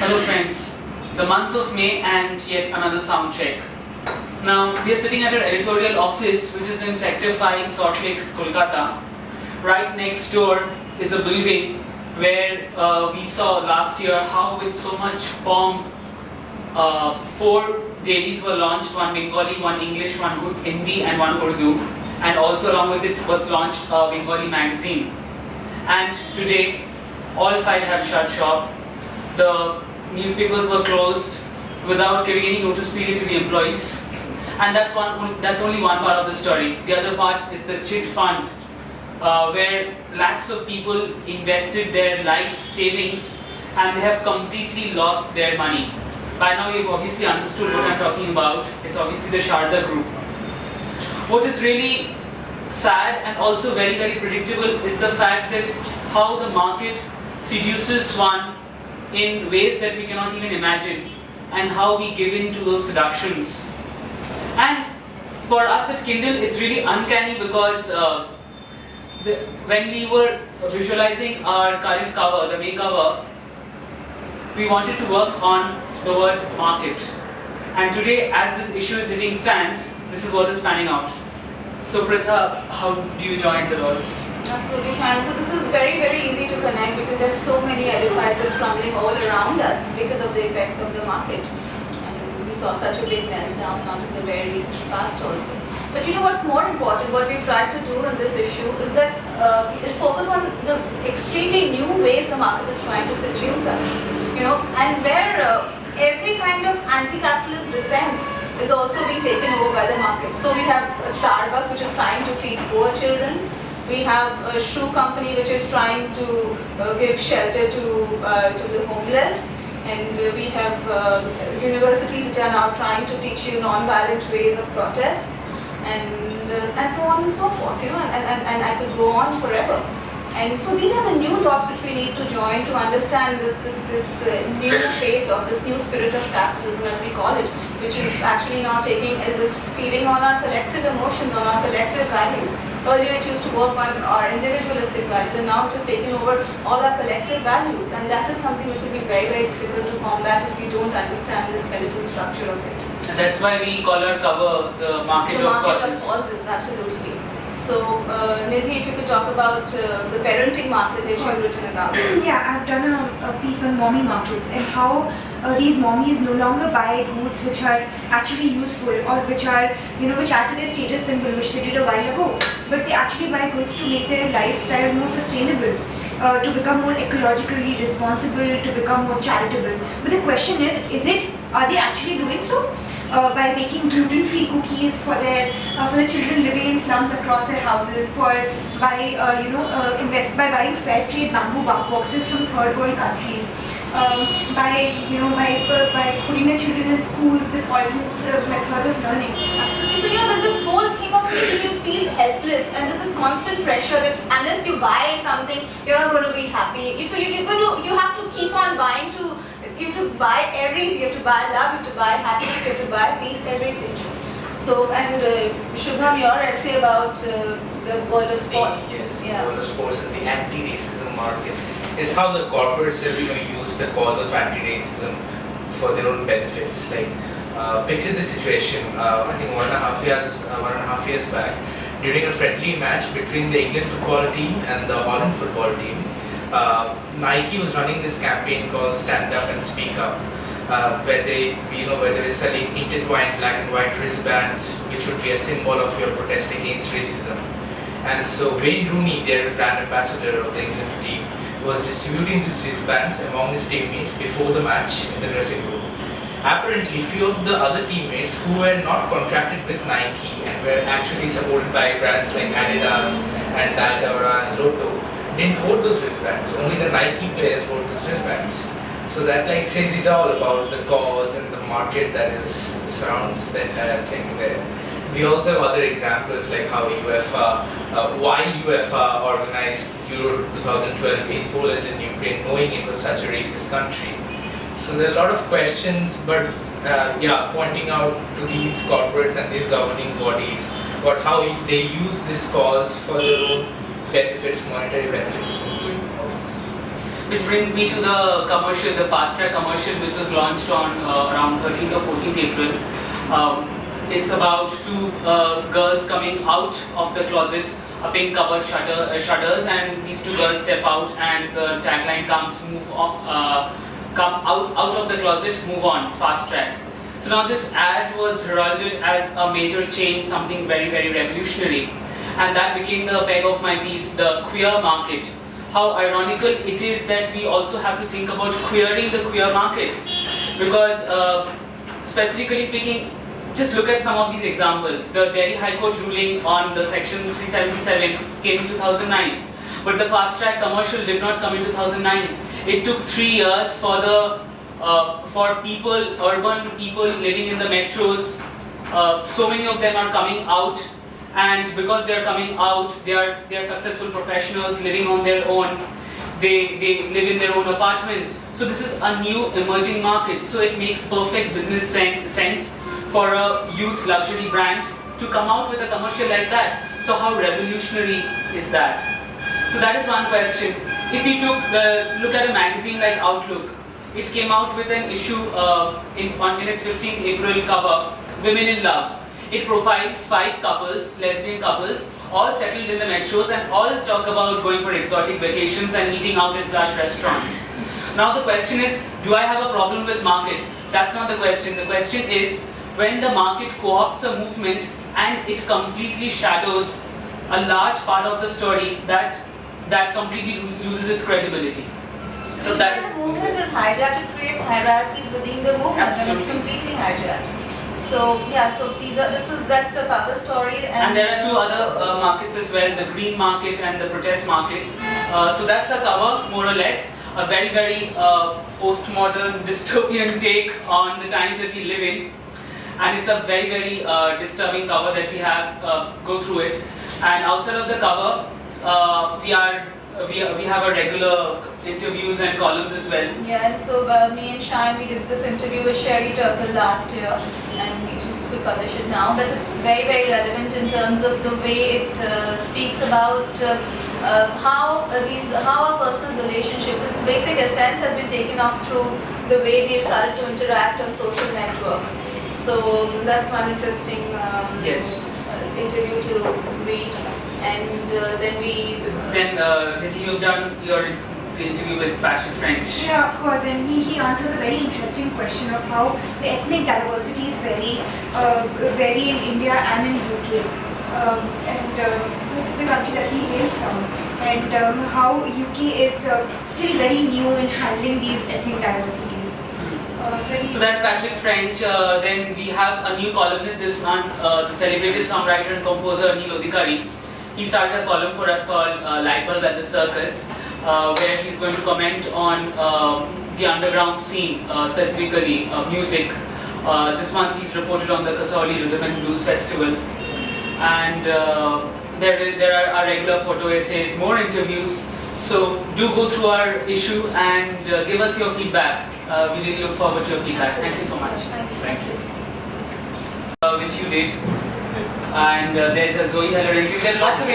Hello friends, the month of May and yet another sound check. Now we are sitting at our editorial office which is in Sector 5, Salt Lake, Kolkata. Right next door is a building where we saw last year how with so much pomp 4 dailies were launched, one Bengali, one English, one Hindi and one Urdu, and also along with it was launched a Bengali magazine. And today all 5 have shut shop. The newspapers were closed without giving any notice period to the employees, and that's only one part of the story. The other part is the chit fund, where lakhs of people invested their life savings and they have completely lost their money. By now you've obviously understood what I'm talking about. It's obviously the Sharda group. What is really sad and also very, very predictable is the fact that how the market seduces one in ways that we cannot even imagine, and how we give in to those seductions. And for us at Kindle, it's really uncanny because when we were visualizing our current cover, the May cover, we wanted to work on the word market. And today, as this issue is hitting stands, this is what is panning out. So Pritha, how do you join the dots? Absolutely, Shyam. So this is very, very easy to connect because there's so many edifices crumbling all around us because of the effects of the market. And we saw such a big meltdown not in the very recent past also. But you know what's more important, what we've tried to do in this issue is that is focus on the extremely new ways the market is trying to seduce us. You know, and where every kind of anti-capitalist dissent is also being taken over by the market. So we have Starbucks, which is trying to feed poor children. We have a shoe company which is trying to give shelter to the homeless, and we have universities which are now trying to teach you non-violent ways of protests, and so on and so forth. You know, and I could go on forever. And so these are the new dots which we need to join to understand this new face of this new spirit of capitalism, as we call it, which is actually now feeding on our collective emotions, on our collective values. Earlier it used to work on our individualistic values, and now it is taking over all our collective values, and that is something which will be very, very difficult to combat if we don't understand the skeletal structure of it. And that's why we call our cover the market of causes. Absolutely. So, Nidhi, if you could talk about the parenting market that you've written about. Yeah, I've done a piece on mommy markets and how these mommies no longer buy goods which are actually useful or which are, which add to their status symbol, which they did a while ago, but they actually buy goods to make their lifestyle more sustainable, to become more ecologically responsible, to become more charitable. But the question is are they actually doing so? By making gluten-free cookies for the children living in slums across their houses, by buying fair trade bamboo boxes from third world countries, by putting their children in schools with alternate methods of learning. Absolutely. So that this whole thing of making you feel helpless, and there's this constant pressure that unless you buy something, you're not going to be happy. So you have to keep on buying you have to buy everything. You have to buy love, you have to buy happiness, you have to buy peace, everything. So, and Shubham, your essay about the world of sports. Yes, the world of sports and the anti-racism market is how the corporates are going to use the cause of anti-racism for their own benefits. Like, picture the situation, I think 1.5 years back, during a friendly match between the England football team and the Holland football team, Nike was running this campaign called Stand Up and Speak Up, where they were selling intertwined black and white wristbands, which would be a symbol of your protest against racism. And so Wayne Rooney, their brand ambassador of the England team, was distributing these wristbands among his teammates before the match in the dressing room. Apparently, few of the other teammates who were not contracted with Nike and were actually supported by brands like Adidas and Diadora and Lotto didn't vote those wristbands. Only the Nike players vote those wristbands. So that says it all about the cause and the market that surrounds the entire thing there. We also have other examples like how why UEFA organized Euro 2012 in Poland and Ukraine, knowing it was such a racist country. So there are a lot of questions, but pointing out to these corporates and these governing bodies about how they use this cause for their own benefits, monetary benefits. Which brings me to the commercial, the fast track commercial, which was launched on around 13th or 14th April. It's about two girls coming out of the closet, a pink covered shutters, and these two girls step out, and the tagline comes, come out of the closet, move on, fast track. So now this ad was heralded as a major change, something very, very revolutionary. And that became the peg of my piece, the queer market. How ironical it is that we also have to think about queering the queer market. Because specifically speaking, just look at some of these examples. The Delhi High Court ruling on the section 377 came in 2009. But the fast track commercial did not come in 2009. It took 3 years for people, urban people living in the metros. So many of them are coming out, and because they are coming out, they are successful professionals living on their own. They live in their own apartments. So this is a new emerging market. So it makes perfect business sense for a youth luxury brand to come out with a commercial like that. So how revolutionary is that? So that is one question. If we look at a magazine like Outlook, it came out with an issue in its 15th April cover, Women in Love. It profiles 5 couples, lesbian couples, all settled in the metros, and all talk about going for exotic vacations and eating out in plush restaurants. Now the question is, do I have a problem with market? That's not the question. The question is, when the market co-opts a movement and it completely shadows a large part of the story, that completely loses its credibility. So that the movement is hijacked, it creates hierarchies within the movement, and it's completely hijacked. So yeah, so that's the cover story. And there are 2 other markets as well, the green market and the protest market. So that's a cover, more or less, a very, very postmodern, dystopian take on the times that we live in. And it's a very, very disturbing cover that we have, go through it. And outside of the cover, we have a regular interviews and columns as well. Yeah, and so me and Shine, we did this interview with Sherry Turkle last year, and we just could publish it now. But it's very, very relevant in terms of the way it speaks about how our personal relationships, its basic essence has been taken off through the way we've started to interact on social networks. So that's one interesting interview to read. And then Nidhi, you've done the interview with Patrick French. Yeah, of course, and he answers a very interesting question of how the ethnic diversities vary in India and in UK, and the country that he hails from, and how UK is still very new in handling these ethnic diversities. So that's Patrick French. Then we have a new columnist this month, the celebrated songwriter and composer Anil Odhikari. He started a column for us called Light Bulb at the Circus, where he's going to comment on the underground scene, specifically music. This month he's reported on the Kasauli Rhythm and Blues Festival. And there are our regular photo essays, more interviews. So do go through our issue and give us your feedback. We really look forward to your feedback. Thank you so much. Thank you. Which you did. And there's a Zoe Heller interview. There are lots of